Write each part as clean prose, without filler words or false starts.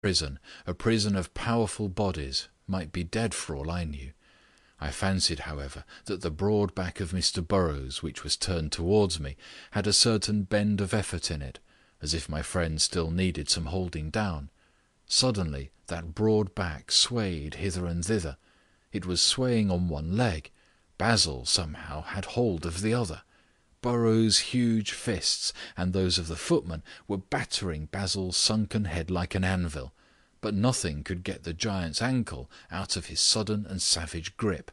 Prison, a prison of powerful bodies, might be dead for all I knew. I fancied, however, that the broad back of Mr. Burrows, which was turned towards me, had a certain bend of effort in it, as if my friend still needed some holding down. Suddenly that broad back swayed hither and thither. It was swaying on one leg. Basil somehow had hold of the other. Burrows' huge fists and those of the footman were battering Basil's sunken head like an anvil, but nothing could get the giant's ankle out of his sudden and savage grip.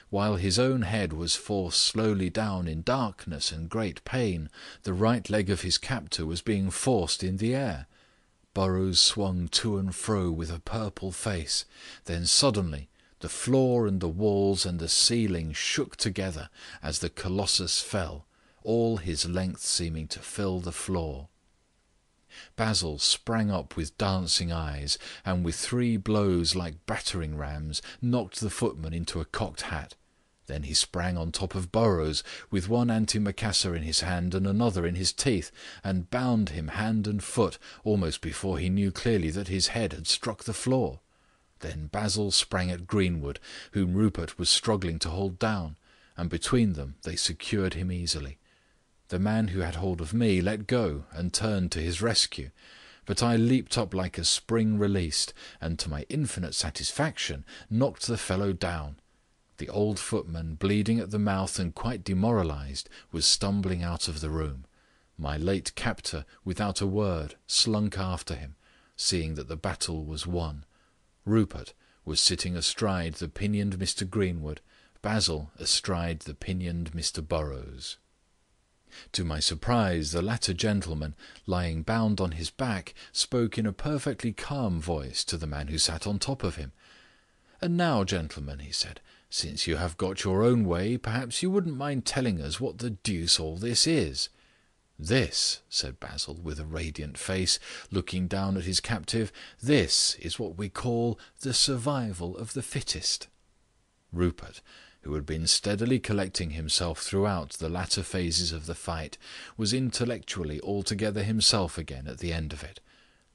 While his own head was forced slowly down in darkness and great pain, the right leg of his captor was being forced in the air. Burrows swung to and fro with a purple face. Then suddenly the floor and the walls and the ceiling shook together as the colossus fell, all his length seeming to fill the floor. Basil sprang up with dancing eyes, and with 3 blows like battering rams knocked the footman into a cocked hat. Then he sprang on top of Burrows, with one antimacassar in his hand and another in his teeth, and bound him hand and foot almost before he knew clearly that his head had struck the floor. Then Basil sprang at Greenwood, whom Rupert was struggling to hold down, and between them they secured him easily. The man who had hold of me let go and turned to his rescue, but I leaped up like a spring released, and to my infinite satisfaction knocked the fellow down. The old footman, bleeding at the mouth and quite demoralized, was stumbling out of the room. My late captor, without a word, slunk after him, seeing that the battle was won. Rupert was sitting astride the pinioned Mr. Greenwood, Basil astride the pinioned Mr. Burrows. To my surprise, the latter gentleman, lying bound on his back, spoke in a perfectly calm voice to the man who sat on top of him. "And now, gentlemen," he said, "since you have got your own way, perhaps you wouldn't mind telling us what the deuce all this is." "This," said Basil, with a radiant face, looking down at his captive, "this is what we call the survival of the fittest." Rupert, who had been steadily collecting himself throughout the latter phases of the fight, was intellectually altogether himself again at the end of it.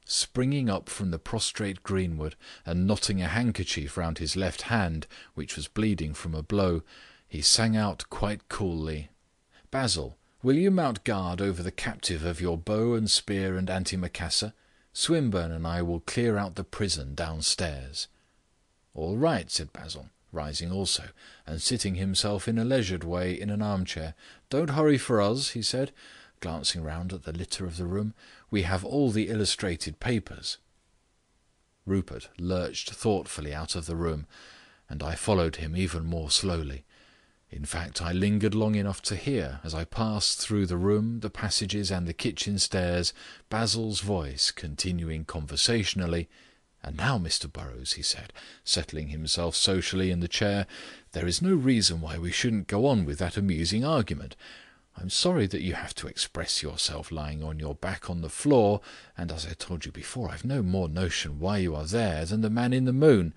Springing up from the prostrate Greenwood, and knotting a handkerchief round his left hand, which was bleeding from a blow, he sang out quite coolly, "Basil, will you mount guard over the captive of your bow and spear and antimacassar? Swinburne and I will clear out the prison downstairs." "All right," said Basil, rising also, and sitting himself in a leisured way in an armchair. "Don't hurry for us," he said, glancing round at the litter of the room. "We have all the illustrated papers." Rupert lurched thoughtfully out of the room, and I followed him even more slowly. In fact, I lingered long enough to hear, as I passed through the room, the passages, and the kitchen stairs, Basil's voice continuing conversationally, "And now, Mr. Burrows," he said, settling himself socially in the chair, "there is no reason why we shouldn't go on with that amusing argument. I'm sorry that you have to express yourself lying on your back on the floor, and as I told you before, I've no more notion why you are there than the man in the moon.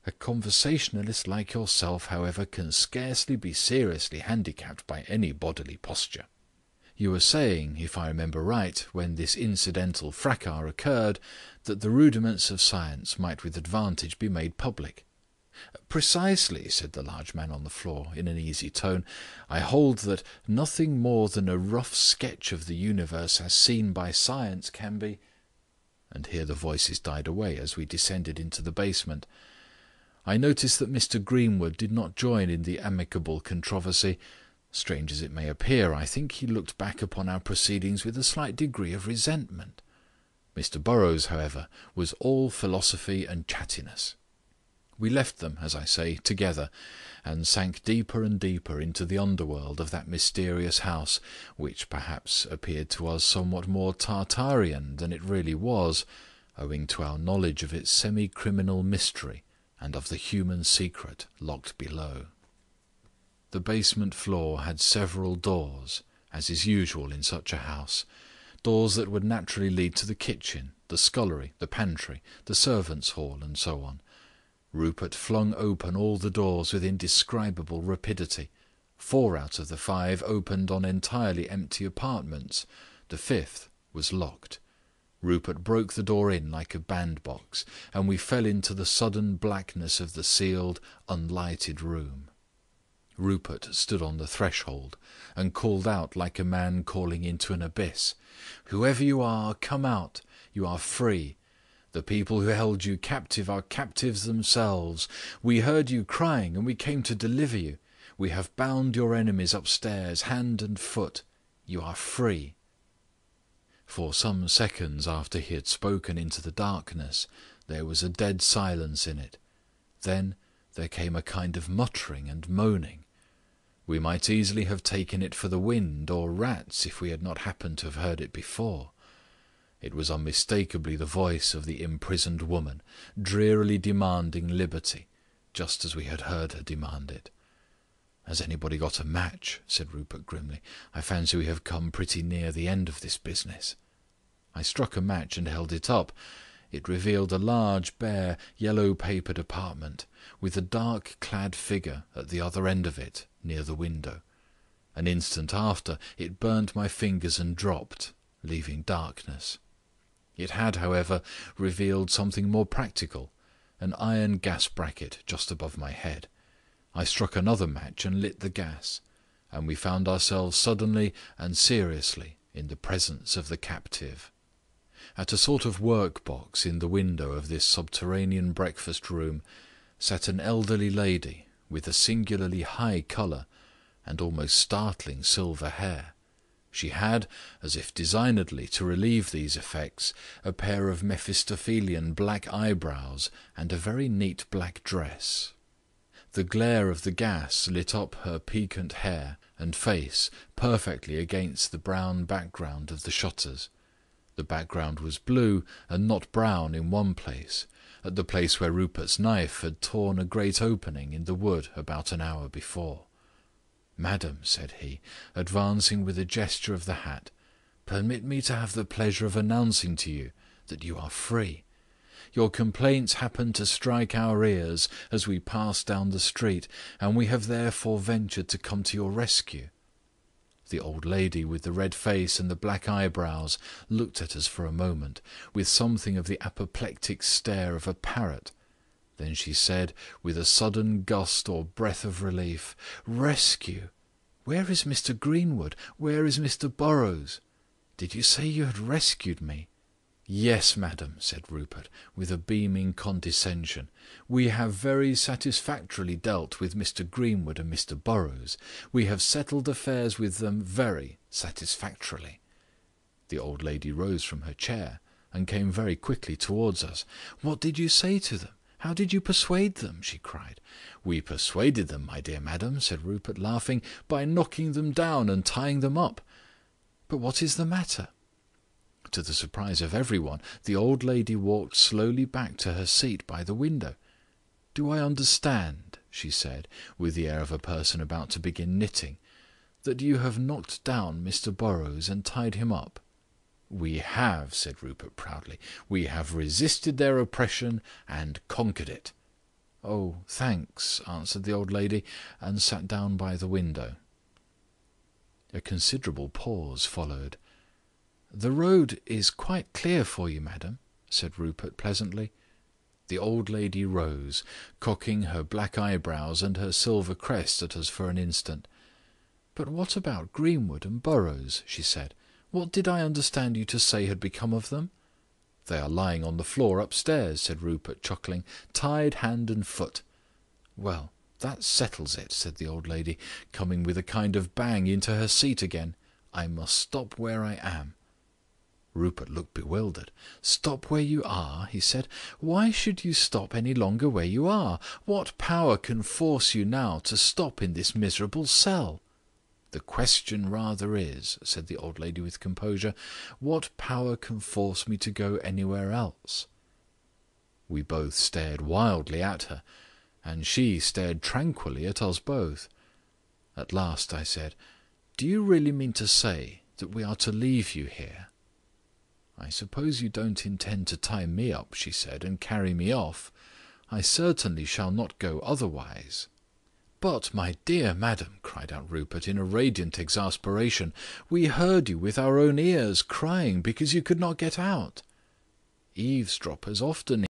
A conversationalist like yourself, however, can scarcely be seriously handicapped by any bodily posture. You were saying, if I remember right, when this incidental fracas occurred, that the rudiments of science might with advantage be made public." "Precisely," said the large man on the floor, in an easy tone. "I hold that nothing more than a rough sketch of the universe as seen by science can be—" And here the voices died away as we descended into the basement. I noticed that Mr. Greenwood did not join in the amicable controversy. Strange as it may appear, I think he looked back upon our proceedings with a slight degree of resentment. Mr. Burrows, however, was all philosophy and chattiness. We left them, as I say, together, and sank deeper and deeper into the underworld of that mysterious house, which perhaps appeared to us somewhat more Tartarian than it really was, owing to our knowledge of its semi-criminal mystery and of the human secret locked below. The basement floor had several doors, as is usual in such a house, doors that would naturally lead to the kitchen, the scullery, the pantry, the servants' hall, and so on. Rupert flung open all the doors with indescribable rapidity. 4 out of the 5 opened on entirely empty apartments. The 5th was locked. Rupert broke the door in like a bandbox, and we fell into the sudden blackness of the sealed, unlighted room. Rupert stood on the threshold and called out like a man calling into an abyss. "Whoever you are, come out. You are free. The people who held you captive are captives themselves. We heard you crying, and we came to deliver you. We have bound your enemies upstairs, hand and foot. You are free." For some seconds after he had spoken into the darkness, there was a dead silence in it. Then there came a kind of muttering and moaning. We might easily have taken it for the wind or rats if we had not happened to have heard it before. It was unmistakably the voice of the imprisoned woman, drearily demanding liberty, just as we had heard her demand it. "Has anybody got a match?" said Rupert grimly. "I fancy we have come pretty near the end of this business." I struck a match and held it up. It revealed a large, bare, yellow-papered apartment, with a dark-clad figure at the other end of it, near the window. An instant after, it burnt my fingers and dropped, leaving darkness. It had, however, revealed something more practical, an iron gas bracket just above my head. I struck another match and lit the gas, and we found ourselves suddenly and seriously in the presence of the captive. At a sort of work-box in the window of this subterranean breakfast-room sat an elderly lady with a singularly high colour and almost startling silver hair. She had, as if designedly to relieve these effects, a pair of Mephistophelian black eyebrows and a very neat black dress. The glare of the gas lit up her piquant hair and face perfectly against the brown background of the shutters. The background was blue and not brown in one place, at the place where Rupert's knife had torn a great opening in the wood about an hour before. "Madam," said he, advancing with a gesture of the hat, "permit me to have the pleasure of announcing to you that you are free. Your complaints happened to strike our ears as we passed down the street, and we have therefore ventured to come to your rescue." The old lady with the red face and the black eyebrows looked at us for a moment, with something of the apoplectic stare of a parrot. Then she said, with a sudden gust or breath of relief, "Rescue! Where is Mr. Greenwood? Where is Mr. Burrows? Did you say you had rescued me?" "Yes, madam," said Rupert, with a beaming condescension. "We have very satisfactorily dealt with Mr. Greenwood and Mr. Burrows. We have settled affairs with them very satisfactorily." The old lady rose from her chair and came very quickly towards us. "What did you say to them? How did you persuade them?" she cried. "We persuaded them, my dear madam," said Rupert, laughing, "by knocking them down and tying them up. But what is the matter?" To the surprise of everyone, the old lady walked slowly back to her seat by the window. "Do I understand," she said, with the air of a person about to begin knitting, "that you have knocked down Mr. Burrows and tied him up?" "We have," said Rupert proudly. "We have resisted their oppression and conquered it." "Oh, thanks," answered the old lady, and sat down by the window. A considerable pause followed. "The road is quite clear for you, madam," said Rupert pleasantly. The old lady rose, cocking her black eyebrows and her silver crest at us for an instant. "But what about Greenwood and Burrows?" she said. "What did I understand you to say had become of them?" "They are lying on the floor upstairs," said Rupert, chuckling, "tied hand and foot." "Well, that settles it," said the old lady, coming with a kind of bang into her seat again. "I must stop where I am." Rupert looked bewildered. "Stop where you are?" he said. "Why should you stop any longer where you are? What power can force you now to stop in this miserable cell?" "The question rather is," said the old lady with composure, "what power can force me to go anywhere else?" We both stared wildly at her, and she stared tranquilly at us both. At last I said, "Do you really mean to say that we are to leave you here?" "I suppose you don't intend to tie me up," she said, "and carry me off. I certainly shall not go otherwise." "But, my dear madam," cried out Rupert, in a radiant exasperation, "we heard you with our own ears, crying because you could not get out." "Eavesdroppers often